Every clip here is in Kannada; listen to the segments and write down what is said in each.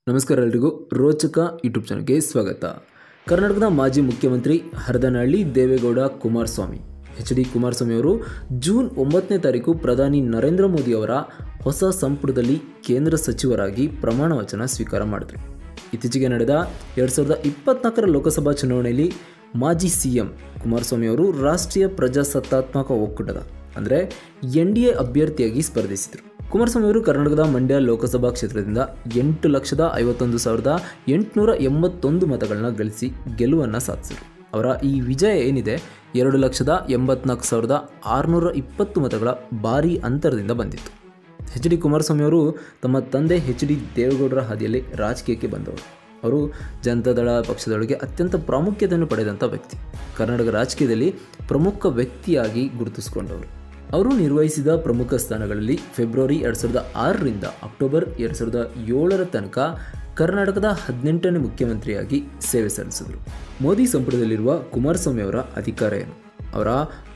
ನಮಸ್ಕಾರ ಎಲ್ಲರಿಗೂ ರೋಚಕ ಯೂಟ್ಯೂಬ್ ಚಾನಲ್ಗೆ ಸ್ವಾಗತ. ಕರ್ನಾಟಕದ ಮಾಜಿ ಮುಖ್ಯಮಂತ್ರಿ ಹರದನಹಳ್ಳಿ ದೇವೇಗೌಡ ಕುಮಾರಸ್ವಾಮಿ ಎಚ್.ಡಿ. ಕುಮಾರಸ್ವಾಮಿ ಅವರು ಜೂನ್ 9ನೇ ತಾರೀಕು ಪ್ರಧಾನಿ ನರೇಂದ್ರ ಮೋದಿ ಅವರ ಹೊಸ ಸಂಪುಟದಲ್ಲಿ ಕೇಂದ್ರ ಸಚಿವರಾಗಿ ಪ್ರಮಾಣ ವಚನ ಸ್ವೀಕಾರ ಮಾಡಿದರು. ಇತ್ತೀಚೆಗೆ ನಡೆದ 2024ರ ಲೋಕಸಭಾ ಚುನಾವಣೆಯಲ್ಲಿ ಮಾಜಿ ಸಿಎಂ ಕುಮಾರಸ್ವಾಮಿ ಅವರು ರಾಷ್ಟ್ರೀಯ ಪ್ರಜಾಸತ್ತಾತ್ಮಕ ಒಕ್ಕೂಟದ ಅಂದರೆ NDA ಅಭ್ಯರ್ಥಿಯಾಗಿ ಸ್ಪರ್ಧಿಸಿದರು. ಕುಮಾರಸ್ವಾಮಿ ಅವರು ಕರ್ನಾಟಕದ ಮಂಡ್ಯ ಲೋಕಸಭಾ ಕ್ಷೇತ್ರದಿಂದ 8,51,881 ಮತಗಳನ್ನ ಗಳಿಸಿ ಗೆಲುವನ್ನು ಸಾಧಿಸಿದರು. ಅವರ ಈ ವಿಜಯ ಏನಿದೆ 2,84,620 ಮತಗಳ ಭಾರೀ ಅಂತರದಿಂದ ಬಂದಿತ್ತು. ಎಚ್.ಡಿ. ಕುಮಾರಸ್ವಾಮಿ ಅವರು ತಮ್ಮ ತಂದೆ ಎಚ್.ಡಿ. ದೇವೇಗೌಡರ ಹಾದಿಯಲ್ಲಿ ರಾಜಕೀಯಕ್ಕೆ ಬಂದವರು. ಅವರು ಜನತಾದಳ ಪಕ್ಷದೊಳಗೆ ಅತ್ಯಂತ ಪ್ರಾಮುಖ್ಯತೆಯನ್ನು ಪಡೆದಂಥ ವ್ಯಕ್ತಿ. ಕರ್ನಾಟಕ ರಾಜಕೀಯದಲ್ಲಿ ಪ್ರಮುಖ ವ್ಯಕ್ತಿಯಾಗಿ ಗುರುತಿಸಿಕೊಂಡವರು. ಅವರು ನಿರ್ವಹಿಸಿದ ಪ್ರಮುಖ ಸ್ಥಾನಗಳಲ್ಲಿ ಫೆಬ್ರವರಿ 2006ರಿಂದ ಅಕ್ಟೋಬರ್ 2007ರ ತನಕ ಕರ್ನಾಟಕದ 18ನೇ ಮುಖ್ಯಮಂತ್ರಿಯಾಗಿ ಸೇವೆ ಸಲ್ಲಿಸಿದರು. ಮೋದಿ ಸಂಪುಟದಲ್ಲಿರುವ ಕುಮಾರಸ್ವಾಮಿ ಅವರ ಅಧಿಕಾರ ಏನು, ಅವರ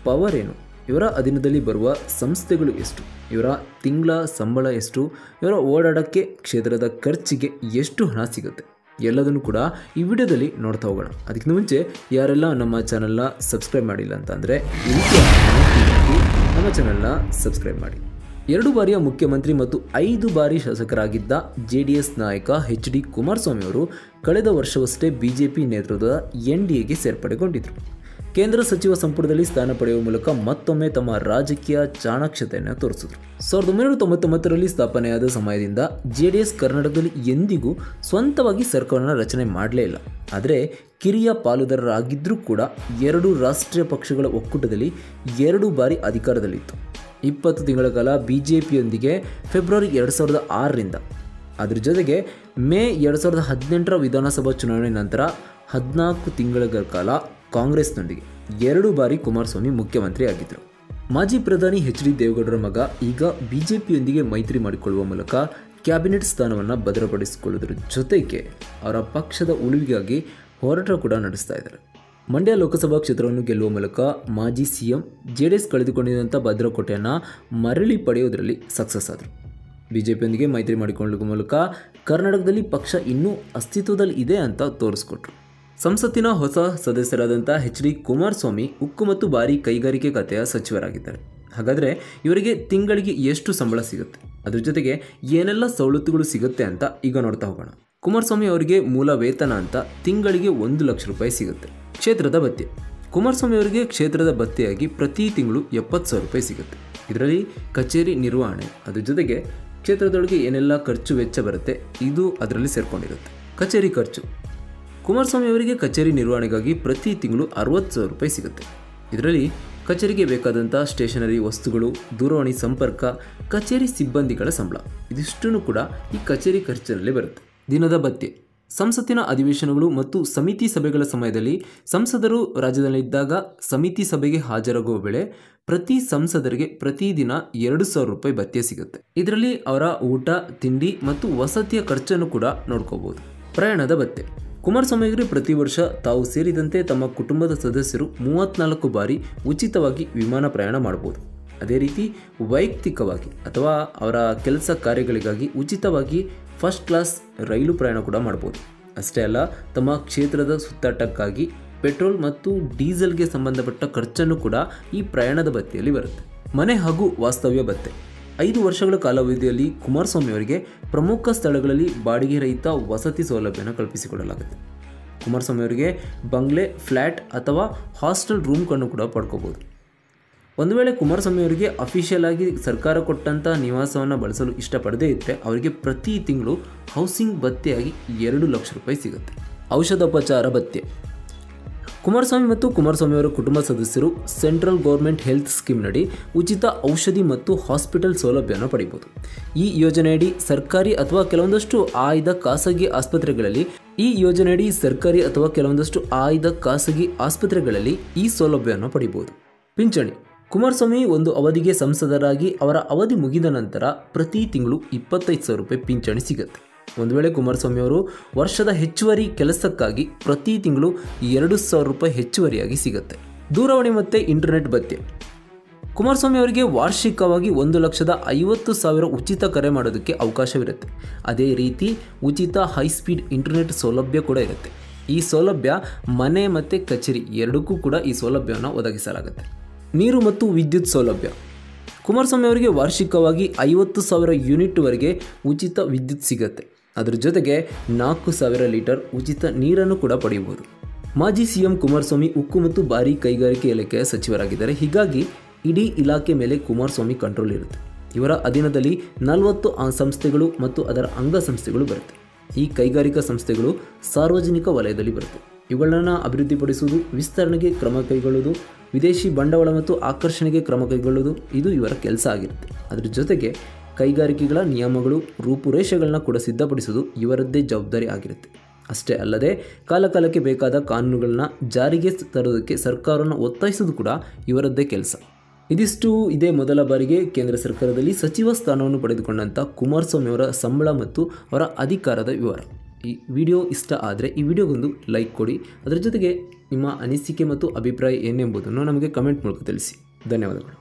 ಪವರ್ ಏನು, ಇವರ ಅಧೀನದಲ್ಲಿ ಬರುವ ಸಂಸ್ಥೆಗಳು ಎಷ್ಟು, ಇವರ ತಿಂಗಳ ಸಂಬಳ ಎಷ್ಟು, ಇವರ ಓಡಾಟಕ್ಕೆ ಕ್ಷೇತ್ರದ ಖರ್ಚಿಗೆ ಎಷ್ಟು ಹಣ ಸಿಗುತ್ತೆ, ಎಲ್ಲದನ್ನು ಕೂಡ ಈ ವಿಡಿಯೋದಲ್ಲಿ ನೋಡ್ತಾ ಹೋಗೋಣ. ಅದಕ್ಕಿಂತ ಮುಂಚೆ ಯಾರೆಲ್ಲ ನಮ್ಮ ಚಾನಲ್ನ ಸಬ್ಸ್ಕ್ರೈಬ್ ಮಾಡಿಲ್ಲ ಅಂತ ಅಂದರೆ ನಮ್ಮ ಚಾನಲ್ನ ಸಬ್ಸ್ಕ್ರೈಬ್ ಮಾಡಿ. 2 ಬಾರಿಯ ಮುಖ್ಯಮಂತ್ರಿ ಮತ್ತು 5 ಬಾರಿ ಶಾಸಕರಾಗಿದ್ದ JDS ನಾಯಕ ಎಚ್.ಡಿ. ಕುಮಾರಸ್ವಾಮಿ ಅವರು ಕಳೆದ ವರ್ಷವಷ್ಟೇ BJP ನೇತೃತ್ವದ NDAಗೆ ಸೇರ್ಪಡೆಗೊಂಡಿದ್ದರು. ಕೇಂದ್ರ ಸಚಿವ ಸಂಪುಟದಲ್ಲಿ ಸ್ಥಾನ ಪಡೆಯುವ ಮೂಲಕ ಮತ್ತೊಮ್ಮೆ ತಮ್ಮ ರಾಜಕೀಯ ಚಾಣಾಕ್ಷತೆಯನ್ನು ತೋರಿಸಿದರು. 1999ರಲ್ಲಿ ಸ್ಥಾಪನೆಯಾದ ಸಮಯದಿಂದ JDS ಕರ್ನಾಟಕದಲ್ಲಿ ಎಂದಿಗೂ ಸ್ವಂತವಾಗಿ ಸರ್ಕಾರವನ್ನು ರಚನೆ ಮಾಡಲೇ ಇಲ್ಲ. ಆದರೆ ಕಿರಿಯ ಪಾಲುದಾರರಾಗಿದ್ದರೂ ಕೂಡ 2 ರಾಷ್ಟ್ರೀಯ ಪಕ್ಷಗಳ ಒಕ್ಕೂಟದಲ್ಲಿ 2 ಬಾರಿ ಅಧಿಕಾರದಲ್ಲಿತ್ತು. 20 ತಿಂಗಳ ಕಾಲ BJPಯೊಂದಿಗೆ ಫೆಬ್ರವರಿ 2006ರಿಂದ, ಅದರ ಜೊತೆಗೆ ಮೇ 2018ರ ವಿಧಾನಸಭಾ ಚುನಾವಣೆ ನಂತರ 14 ತಿಂಗಳ ಕಾಲ ಕಾಂಗ್ರೆಸ್ನೊಂದಿಗೆ 2 ಬಾರಿ ಕುಮಾರಸ್ವಾಮಿ ಮುಖ್ಯಮಂತ್ರಿ ಆಗಿದ್ದರು. ಮಾಜಿ ಪ್ರಧಾನಿ ಎಚ್.ಡಿ. ದೇವೇಗೌಡರ ಮಗ ಈಗ BJPಯೊಂದಿಗೆ ಮೈತ್ರಿ ಮಾಡಿಕೊಳ್ಳುವ ಮೂಲಕ ಕ್ಯಾಬಿನೆಟ್ ಸ್ಥಾನವನ್ನು ಭದ್ರಪಡಿಸಿಕೊಳ್ಳುವುದರ ಜೊತೆಗೆ ಅವರ ಪಕ್ಷದ ಉಳಿವಿಗಾಗಿ ಹೋರಾಟ ಕೂಡ ನಡೆಸ್ತಾ ಇದ್ದಾರೆ. ಮಂಡ್ಯ ಲೋಕಸಭಾ ಕ್ಷೇತ್ರವನ್ನು ಗೆಲ್ಲುವ ಮೂಲಕ ಮಾಜಿ ಸಿಎಂ JDS ಕಳೆದುಕೊಂಡಿದ್ದಂಥ ಭದ್ರಕೋಟೆಯನ್ನು ಮರಳಿ ಪಡೆಯುವುದರಲ್ಲಿ ಸಕ್ಸಸ್ ಆದರು. BJPಯೊಂದಿಗೆ ಮೈತ್ರಿ ಮಾಡಿಕೊಳ್ಳುವ ಮೂಲಕ ಕರ್ನಾಟಕದಲ್ಲಿ ಪಕ್ಷ ಇನ್ನೂ ಅಸ್ತಿತ್ವದಲ್ಲಿ ಇದೆ ಅಂತ ತೋರಿಸ್ಕೊಟ್ರು. ಸಂಸತ್ತಿನ ಹೊಸ ಸದಸ್ಯರಾದಂಥ ಎಚ್.ಡಿ. ಕುಮಾರಸ್ವಾಮಿ ಉಕ್ಕು ಮತ್ತು ಭಾರೀ ಕೈಗಾರಿಕೆ ಖಾತೆಯ ಸಚಿವರಾಗಿದ್ದಾರೆ. ಹಾಗಾದರೆ ಇವರಿಗೆ ತಿಂಗಳಿಗೆ ಎಷ್ಟು ಸಂಬಳ ಸಿಗುತ್ತೆ, ಅದ್ರ ಜೊತೆಗೆ ಏನೆಲ್ಲ ಸವಲತ್ತುಗಳು ಸಿಗುತ್ತೆ ಅಂತ ಈಗ ನೋಡ್ತಾ ಹೋಗೋಣ. ಕುಮಾರಸ್ವಾಮಿ ಅವರಿಗೆ ಮೂಲ ವೇತನ ಅಂತ ತಿಂಗಳಿಗೆ 1 ಲಕ್ಷ ರೂಪಾಯಿ ಸಿಗುತ್ತೆ. ಕ್ಷೇತ್ರದ ಭತ್ಯೆ, ಕುಮಾರಸ್ವಾಮಿ ಅವರಿಗೆ ಕ್ಷೇತ್ರದ ಭತ್ಯೆಯಾಗಿ ಪ್ರತಿ ತಿಂಗಳು 70,000 ರೂಪಾಯಿ ಸಿಗುತ್ತೆ. ಇದರಲ್ಲಿ ಕಚೇರಿ ನಿರ್ವಹಣೆ, ಅದ್ರ ಜೊತೆಗೆ ಕ್ಷೇತ್ರದೊಳಗೆ ಏನೆಲ್ಲ ಖರ್ಚು ವೆಚ್ಚ ಬರುತ್ತೆ ಇದು ಅದರಲ್ಲಿ ಸೇರ್ಕೊಂಡಿರುತ್ತೆ. ಕಚೇರಿ ಖರ್ಚು, ಕುಮಾರಸ್ವಾಮಿ ಅವರಿಗೆ ಕಚೇರಿ ನಿರ್ವಹಣೆಗಾಗಿ ಪ್ರತಿ ತಿಂಗಳು 60,000 ರೂಪಾಯಿ ಸಿಗುತ್ತೆ. ಇದರಲ್ಲಿ ಕಚೇರಿಗೆ ಬೇಕಾದಂಥ ಸ್ಟೇಷನರಿ ವಸ್ತುಗಳು, ದೂರವಾಣಿ ಸಂಪರ್ಕ, ಕಚೇರಿ ಸಿಬ್ಬಂದಿಗಳ ಸಂಬಳ ಇದಿಷ್ಟೂ ಕೂಡ ಈ ಕಚೇರಿ ಖರ್ಚಿನಲ್ಲಿ ಬರುತ್ತೆ. ದಿನದ ಭತ್ಯೆ, ಸಂಸತ್ತಿನ ಅಧಿವೇಶನಗಳು ಮತ್ತು ಸಮಿತಿ ಸಭೆಗಳ ಸಮಯದಲ್ಲಿ ಸಂಸದರು ರಾಜ್ಯದಲ್ಲಿದ್ದಾಗ ಸಮಿತಿ ಸಭೆಗೆ ಹಾಜರಾಗುವ ವೇಳೆ ಪ್ರತಿ ಸಂಸದರಿಗೆ ಪ್ರತಿದಿನ 2,000 ರೂಪಾಯಿ ಭತ್ಯೆ ಸಿಗುತ್ತೆ. ಇದರಲ್ಲಿ ಅವರ ಊಟ, ತಿಂಡಿ ಮತ್ತು ವಸತಿಯ ಖರ್ಚನ್ನು ಕೂಡ ನೋಡ್ಕೋಬಹುದು. ಪ್ರಯಾಣದ ಭತ್ಯೆ, ಕುಮಾರಸ್ವಾಮಿ ಅವರು ಪ್ರತಿ ವರ್ಷ ತಾವು ಸೇರಿದಂತೆ ತಮ್ಮ ಕುಟುಂಬದ ಸದಸ್ಯರು 34 ಬಾರಿ ಉಚಿತವಾಗಿ ವಿಮಾನ ಪ್ರಯಾಣ ಮಾಡಬಹುದು. ಅದೇ ರೀತಿ ವೈಯಕ್ತಿಕವಾಗಿ ಅಥವಾ ಅವರ ಕೆಲಸ ಕಾರ್ಯಗಳಿಗಾಗಿ ಉಚಿತವಾಗಿ ಫಸ್ಟ್ ಕ್ಲಾಸ್ ರೈಲು ಪ್ರಯಾಣ ಕೂಡ ಮಾಡ್ಬೋದು. ಅಷ್ಟೇ ಅಲ್ಲ, ತಮ್ಮ ಕ್ಷೇತ್ರದ ಸುತ್ತಾಟಕ್ಕಾಗಿ ಪೆಟ್ರೋಲ್ ಮತ್ತು ಡೀಸೆಲ್ಗೆ ಸಂಬಂಧಪಟ್ಟ ಖರ್ಚನ್ನು ಕೂಡ ಈ ಪ್ರಯಾಣದ ಭತ್ಯೆಯಲ್ಲಿ ಬರುತ್ತೆ. ಮನೆ ಹಾಗೂ ವಾಸ್ತವ್ಯ ಭತ್ಯೆ, 5 ವರ್ಷಗಳ ಕಾಲಾವಧಿಯಲ್ಲಿ ಕುಮಾರಸ್ವಾಮಿ ಅವರಿಗೆ ಪ್ರಮುಖ ಸ್ಥಳಗಳಲ್ಲಿ ಬಾಡಿಗೆ ರಹಿತ ವಸತಿ ಸೌಲಭ್ಯನ ಕಲ್ಪಿಸಿಕೊಡಲಾಗುತ್ತೆ. ಕುಮಾರಸ್ವಾಮಿ ಅವರಿಗೆ ಬಂಗ್ಲೆ, ಫ್ಲ್ಯಾಟ್ ಅಥವಾ ಹಾಸ್ಟೆಲ್ ರೂಮ್ಗಳನ್ನು ಕೂಡ ಪಡ್ಕೋಬೋದು. ಒಂದು ವೇಳೆ ಕುಮಾರಸ್ವಾಮಿ ಅವರಿಗೆ ಅಫಿಷಿಯಲ್ ಆಗಿ ಸರ್ಕಾರ ಕೊಟ್ಟಂಥ ನಿವಾಸವನ್ನು ಬಳಸಲು ಇಷ್ಟಪಡದೇ ಇದ್ದರೆ ಅವರಿಗೆ ಪ್ರತಿ ತಿಂಗಳು ಹೌಸಿಂಗ್ ಭತ್ಯೆಯಾಗಿ 2 ಲಕ್ಷ ರೂಪಾಯಿ ಸಿಗುತ್ತೆ. ಔಷಧೋಪಚಾರ ಭತ್ಯೆ, ಕುಮಾರಸ್ವಾಮಿ ಮತ್ತು ಕುಮಾರಸ್ವಾಮಿ ಅವರ ಕುಟುಂಬ ಸದಸ್ಯರು ಸೆಂಟ್ರಲ್ ಗೌರ್ಮೆಂಟ್ ಹೆಲ್ತ್ ಸ್ಕೀಮ್ನಡಿ ಉಚಿತ ಔಷಧಿ ಮತ್ತು ಹಾಸ್ಪಿಟಲ್ ಸೌಲಭ್ಯವನ್ನು ಪಡೆಯಬಹುದು. ಈ ಯೋಜನೆಯಡಿ ಸರ್ಕಾರಿ ಅಥವಾ ಕೆಲವೊಂದಷ್ಟು ಆಯ್ದ ಖಾಸಗಿ ಆಸ್ಪತ್ರೆಗಳಲ್ಲಿ ಈ ಸೌಲಭ್ಯವನ್ನು ಪಡೆಯಬಹುದು. ಪಿಂಚಣಿ, ಕುಮಾರಸ್ವಾಮಿ ಒಂದು ಅವಧಿಗೆ ಸಂಸದರಾಗಿ ಅವರ ಅವಧಿ ಮುಗಿದ ನಂತರ ಪ್ರತಿ ತಿಂಗಳು 25,000 ರೂಪಾಯಿ ಪಿಂಚಣಿ ಸಿಗುತ್ತೆ. ಒಂದು ವೇಳೆ ಕುಮಾರಸ್ವಾಮಿ ಅವರು ವರ್ಷದ ಹೆಚ್ಚುವರಿ ಕೆಲಸಕ್ಕಾಗಿ ಪ್ರತಿ ತಿಂಗಳು 2,000 ರೂಪಾಯಿ ಹೆಚ್ಚುವರಿಯಾಗಿ ಸಿಗುತ್ತೆ. ದೂರವಾಣಿ ಮತ್ತು ಇಂಟರ್ನೆಟ್ ಭತ್ಯೆ, ಕುಮಾರಸ್ವಾಮಿ ಅವರಿಗೆ ವಾರ್ಷಿಕವಾಗಿ 1,50,000 ಉಚಿತ ಕರೆ ಮಾಡೋದಕ್ಕೆ ಅವಕಾಶವಿರುತ್ತೆ. ಅದೇ ರೀತಿ ಉಚಿತ ಹೈಸ್ಪೀಡ್ ಇಂಟರ್ನೆಟ್ ಸೌಲಭ್ಯ ಕೂಡ ಇರುತ್ತೆ. ಈ ಸೌಲಭ್ಯ ಮನೆ ಮತ್ತು ಕಚೇರಿ ಎರಡಕ್ಕೂ ಕೂಡ ಈ ಸೌಲಭ್ಯವನ್ನು ಒದಗಿಸಲಾಗುತ್ತೆ. ನೀರು ಮತ್ತು ವಿದ್ಯುತ್ ಸೌಲಭ್ಯ. ಕುಮಾರಸ್ವಾಮಿ ಅವರಿಗೆ ವಾರ್ಷಿಕವಾಗಿ 50,000 ಯೂನಿಟ್ವರೆಗೆ ಉಚಿತ ವಿದ್ಯುತ್ ಸಿಗುತ್ತೆ. ಅದರ ಜೊತೆಗೆ 4,000 ಲೀಟರ್ ಉಚಿತ ನೀರನ್ನು ಕೂಡ ಪಡೆಯಬಹುದು. ಮಾಜಿ ಸಿಎಂ ಕುಮಾರಸ್ವಾಮಿ ಉಕ್ಕು ಮತ್ತು ಭಾರೀ ಕೈಗಾರಿಕೆ ಇಲಾಖೆಯ ಸಚಿವರಾಗಿದ್ದಾರೆ. ಹೀಗಾಗಿ ಇಡೀ ಇಲಾಖೆ ಮೇಲೆ ಕುಮಾರಸ್ವಾಮಿ ಕಂಟ್ರೋಲ್ ಇರುತ್ತೆ. ಇವರ ಅಧೀನದಲ್ಲಿ 40 ಸಂಸ್ಥೆಗಳು ಮತ್ತು ಅದರ ಅಂಗಸಂಸ್ಥೆಗಳು ಬರುತ್ತೆ. ಈ ಕೈಗಾರಿಕಾ ಸಂಸ್ಥೆಗಳು ಸಾರ್ವಜನಿಕ ವಲಯದಲ್ಲಿ ಬರುತ್ತೆ. ಇವುಗಳನ್ನು ಅಭಿವೃದ್ಧಿಪಡಿಸುವುದು, ವಿಸ್ತರಣೆಗೆ ಕ್ರಮ ಕೈಗೊಳ್ಳುವುದು, ವಿದೇಶಿ ಬಂಡವಾಳ ಮತ್ತು ಆಕರ್ಷಣೆಗೆ ಕ್ರಮ ಕೈಗೊಳ್ಳುವುದು ಇದು ಇವರ ಕೆಲಸ ಆಗಿರುತ್ತೆ. ಅದರ ಜೊತೆಗೆ ಕೈಗಾರಿಕೆಗಳ ನಿಯಮಗಳು, ರೂಪುರೇಷೆಗಳನ್ನ ಕೂಡ ಸಿದ್ಧಪಡಿಸುವುದು ಇವರದ್ದೇ ಜವಾಬ್ದಾರಿ ಆಗಿರುತ್ತೆ. ಅಷ್ಟೇ ಅಲ್ಲದೆ ಕಾಲಕಾಲಕ್ಕೆ ಬೇಕಾದ ಕಾನೂನುಗಳನ್ನ ಜಾರಿಗೆ ತರೋದಕ್ಕೆ ಸರ್ಕಾರವನ್ನು ಒತ್ತಾಯಿಸೋದು ಕೂಡ ಇವರದ್ದೇ ಕೆಲಸ. ಇದಿಷ್ಟು ಇದೇ ಮೊದಲ ಬಾರಿಗೆ ಕೇಂದ್ರ ಸರ್ಕಾರದಲ್ಲಿ ಸಚಿವ ಸ್ಥಾನವನ್ನು ಪಡೆದುಕೊಂಡಂಥ ಕುಮಾರಸ್ವಾಮಿ ಅವರ ಸಂಬಳ ಮತ್ತು ಅವರ ಅಧಿಕಾರದ ವಿವರ. ಈ ವಿಡಿಯೋ ಇಷ್ಟ ಆದರೆ ಈ ವಿಡಿಯೋಗೊಂದು ಲೈಕ್ ಕೊಡಿ. ಅದರ ಜೊತೆಗೆ ನಿಮ್ಮ ಅನಿಸಿಕೆ ಮತ್ತು ಅಭಿಪ್ರಾಯ ಏನೆಂಬುದನ್ನು ನಮಗೆ ಕಮೆಂಟ್ ಮೂಲಕ ತಿಳಿಸಿ. ಧನ್ಯವಾದಗಳು.